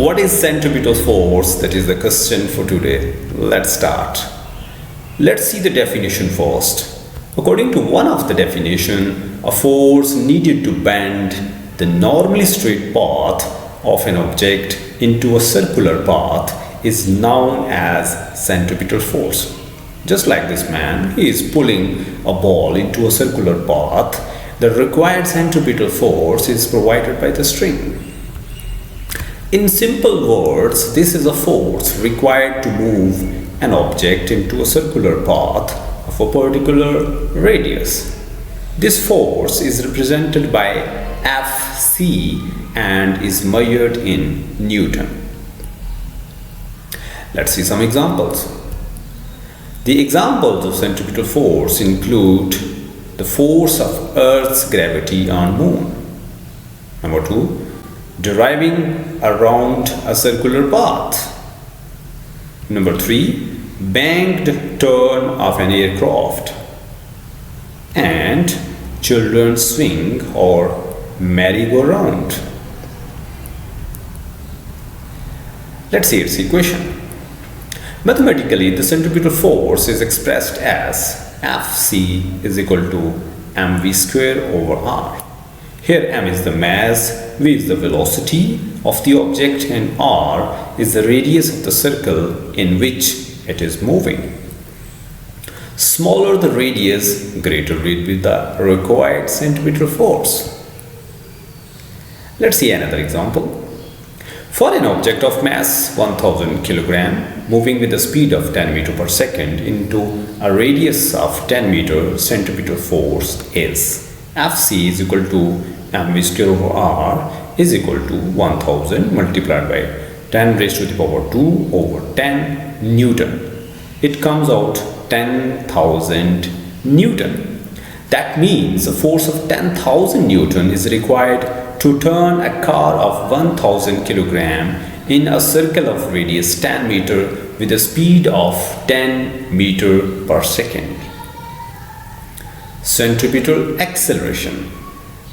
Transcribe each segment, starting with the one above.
What is centripetal force? That is the question for today. Let's start. Let's see the definition first. According to one of the definition, a force needed to bend the normally straight path of an object into a circular path is known as centripetal force. Just like this man, he is pulling a ball into a circular path. The required centripetal force is provided by the string. In simple words, this is a force required to move an object into a circular path of a particular radius. This force is represented by Fc and is measured in Newton. Let's see some examples. The examples of centripetal force include the force of Earth's gravity on Moon. Number 2, driving around a circular path. Number 3, banked turn of an aircraft. And children's swing or merry-go-round. Let's see its equation. Mathematically, the centripetal force is expressed as Fc is equal to mv square over r. Here m is the mass, v is the velocity of the object, and r is the radius of the circle in which it is moving. Smaller the radius, greater will be the required centripetal force. Let's see another example. For an object of mass 1000 kg moving with a speed of 10 meter per second into a radius of 10 meter, centripetal force is Fc is equal to mv square over r is equal to 1000 multiplied by 10 raised to the power 2 over 10 Newton. It comes out 10,000 Newton. That means a force of 10,000 Newton is required to turn a car of 1000 kg in a circle of radius 10 meter with a speed of 10 meter per second. Centripetal acceleration.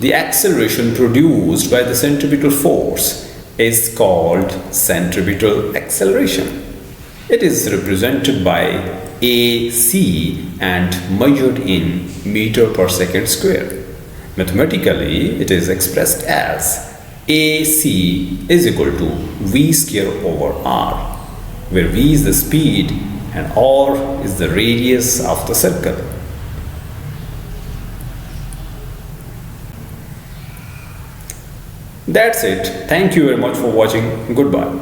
The acceleration produced by the centripetal force is called centripetal acceleration. It is represented by AC and measured in meter per second square. Mathematically, it is expressed as AC is equal to V square over R, where V is the speed and R is the radius of the circle. That's it. Thank you very much for watching. Goodbye.